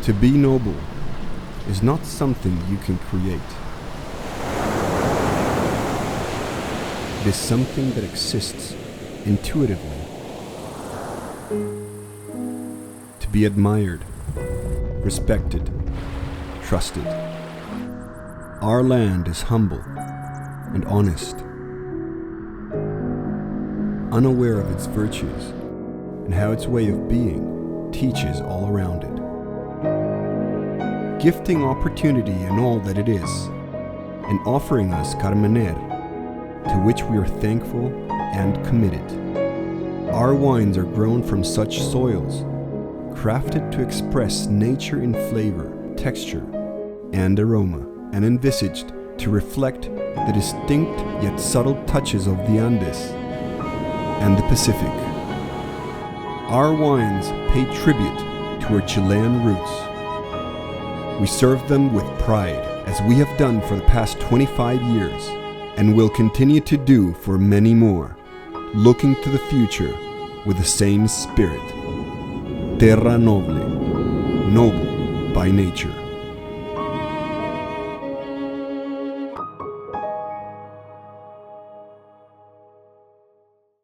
To be noble is not something you can create. It is something that exists intuitively. To be admired, respected, trusted. Our land is humble and honest, unaware of its virtues and how its way of being teaches all around it, gifting opportunity in all that it is, and offering us Carmenere, to which we are thankful and committed. Our wines are grown from such soils, crafted to express nature in flavor, texture, and aroma, and envisaged to reflect the distinct yet subtle touches of the Andes and the Pacific. Our wines pay tribute to our Chilean roots. We serve them with pride, as we have done for the past 25 years, and will continue to do for many more, looking to the future with the same spirit. Terra noble, noble by nature.